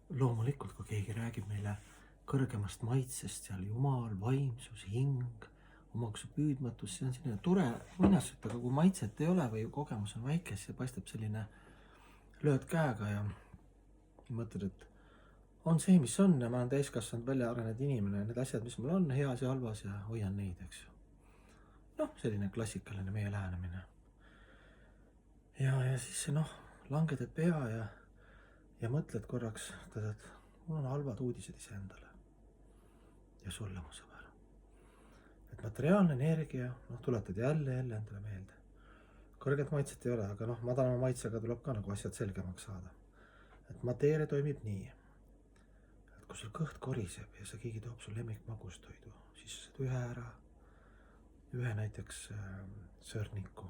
loomulikult, kui keegi räägib meile kõrgemast maitsest, seal jumal, vaimsus, hing, omaksu püüdmatus, see on selline tore muinasjutt, aga kui maitset ei ole või kogemus on väike, siis see paistab selline lööd käega ja mõtled, et on see, mis on ja ma olen täiskasvanud välja arenenud inimene ja need asjad, mis mul on heas ja halvas ja hoian neid, eks ju. Noh, selline klassikaline meie lähenemine. Ja siis langedad pea ja mõtled korraks, et mul on halvad uudised iseendale ja sulle, mu sõber. Et materiaalne energia, tuletad jälle endale meelde. Kõrget maitset ei ole, aga madalama maitsega tuleb ka nagu asjad selgemaks saada. Et mateeria toimib nii, et kui sul kõht koriseb ja sa keegi toob sul lemmikmagustoidu, siis sa saad ühe ära, ühe näiteks sõrniku,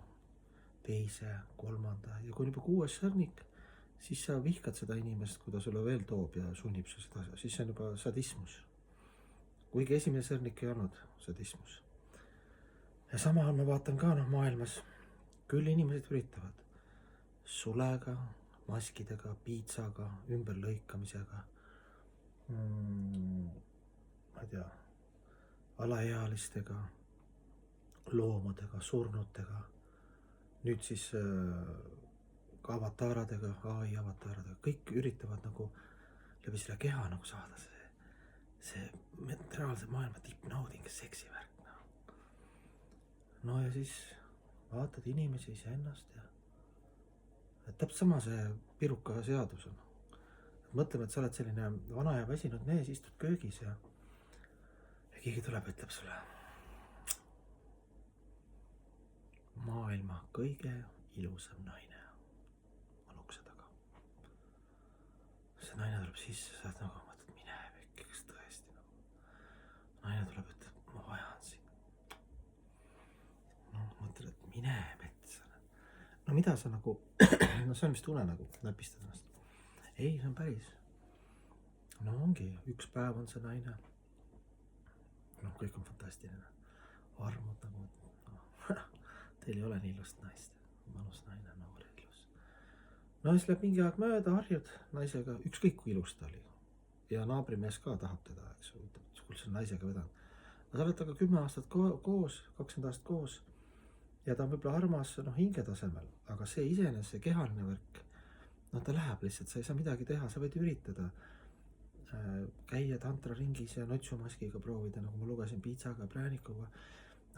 teise, kolmanda ja kui on juba 6. sõrnik, siis sa vihkad seda inimest, kui ta sulle veel toob ja sunnib su seda, siis see on juba sadismus. Kuigi esimene sõrnik ei olnud sadismus. Ja samal ma vaatan ka maailmas, küll inimesed üritavad sulega, maskidega, piitsaga, ümberlõikamisega, ma ei tea, alaealistega, loomadega, surnutega, nüüd siis ka avataaradega, AI avataaradega, kõik üritavad nagu läbi selle keha nagu saada see mentaalse maailma tippnauding, seksivärk. No ja siis vaatad inimesi iseennast ja täpselt sama see piruka seadus on. Mõtleme, et sa oled selline vana ja väsinud mees, istud köögis ja keegi tuleb, ütleb sulle maailma kõige ilusam naine on ukse taga. See naine tuleb sisse, sa oled nagu mõtled, mine vekki, kas tõesti naine tuleb, ütleb, ma vajan sind. Mõtled, et mine metsa. No mida sa nagu, see on vist une nagu, näpistad ennast. Ei, see on päris. No ongi, üks päev on see naine. Kõik on fantastiline. Armud nagu, teil ei ole nii ilust naist. Manus naine, noor ja ilus. No siis läheb mingi aeg mööda, harjud naisega, ükskõik kui ilus ta oli. Ja naabrimees ka tahab teda, eks ju, kuule see naisega vedanud. Aga sa oled taga 10 aastat koos, 20 aastat koos ja ta on võib-olla armas hinge tasemel, aga see iseenesest, see kehaline värk, ta läheb lihtsalt, sa ei saa midagi teha, sa võid üritada käia tantra ringis ja notsumaskiga proovida, nagu ma lugesin, piitsaga ja präänikuga,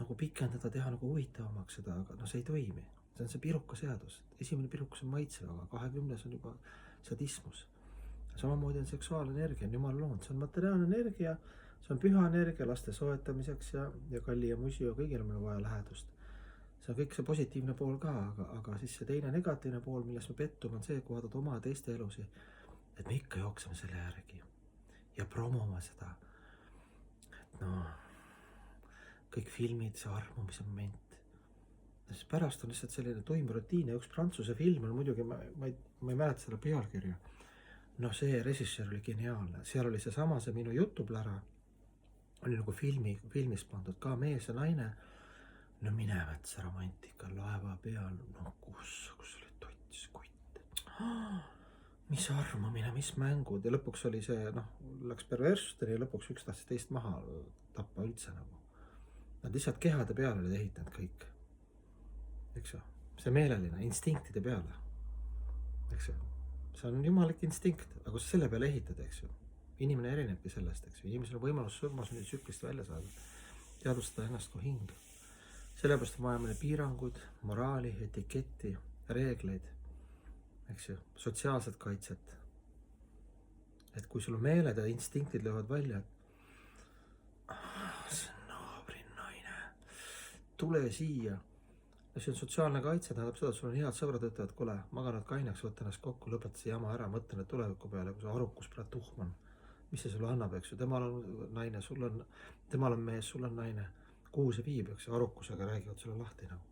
nagu pikendada, teha nagu huvitavamaks seda, aga see ei toimi. See on see piruka seadus. Esimene pirukus on maitse, aga 20 on juba sadismus. Samamoodi on seksuaalne energia, on jumal loonud, see on materiaalne energia, see on püha energia laste soetamiseks ja kalli ja musi ja kõigil on vaja lähedust. See on kõik see positiivne pool ka, aga siis see teine negatiivne pool, milles me pettume, on see, kui vaatad oma ja teiste elusi, et me ikka jookseme selle järgi ja promome seda. Et kõik filmid, see armumise moment. Ja siis pärast on lihtsalt selline tuim rutiin ja üks prantsuse film on muidugi, ma ei mäleta selle pealkirja. See režissöör oli geniaalne, seal oli seesama, see minu jutuplära oli nagu filmis pandud ka mees ja naine. Mine metsa romantika, laeva peal, kus oli tots, kutt. Mis armumine, mis mängud ja lõpuks oli see, läks perverssusteni ja lõpuks üks tahtis teist maha tappa üldse nagu. Nad lihtsalt kehade peale olid ehitanud kõik. Eks ju, see meeleline, instinktide peale. Eks ju, see on jumalik instinkt, aga kui sa selle peale ehitad, eks ju, inimene erinebki sellest, eks ju, inimesel on võimalus surmasünni tsüklist välja saada, teadvustada ennast kui hing. Sellepärast on vaja meile piirangud, moraali, etiketti, reegleid, eks ju, sotsiaalset kaitset. Et kui sul on meeled ja instinktid löövad välja, et see on naabri naine, tule siia. Ja see on sotsiaalne kaitse, tähendab seda, et sul on head sõbrad, ütlevad, kuule, maganud kaineks, võtta ennast kokku, lõpeta see jama ära, mõtle need tuleviku peale, kui see arukus praegu tuhman. Mis see sulle annab, eks ju, temal on naine, temal on mees, sul on naine. Kuhu see viib, eks arukusega räägivad sulle lahti nagu.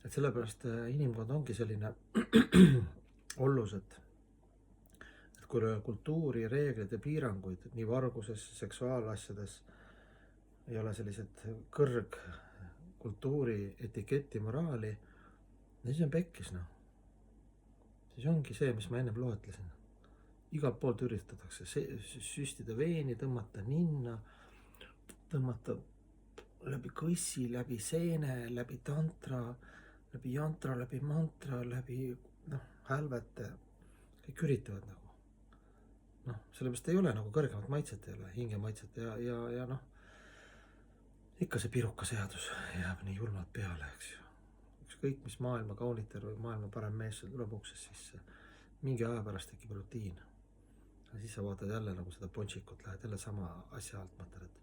Et sellepärast inimkond ongi selline ollus, et kui kultuuri, reeglid ja piiranguid nii varguses, seksuaalasjades ei ole sellised kõrgkultuuri, etiketi, moraali, siis on pekkis. Siis ongi see, mis ma ennem loetlesin. igalt poolt üritatakse süstida veeni, tõmmata ninna, tõmmata läbi kõssi, läbi seene, läbi tantra, läbi jantra, läbi mantra, läbi hälvete. Kõik üritavad nagu. Sellepärast ei ole nagu kõrgemat maitset ei ole, hingemaitset ja ikka see pirukaseadus jääb nii julmalt peale, eks ju. Ükskõik, mis maailma kaunitar või maailma parem mees sul tuleb uksest sisse, mingi aja pärast tekib rutiin. Ja siis sa vaatad jälle nagu seda ponšikut, lähed jälle sama asja alt, mõtled, et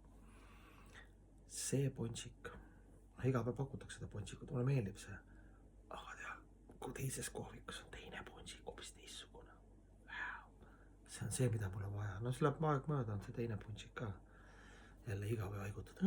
see ponšik, iga päev pakutakse seda ponšikut, mulle meeldib see. Aga tea, kui teises kohvikus on teine ponšik, hoopis teissugune. See on see, mida mul on vaja. No siis läheb aeg mööda, on see teine ponšik ka. Jälle igav ja haigutad.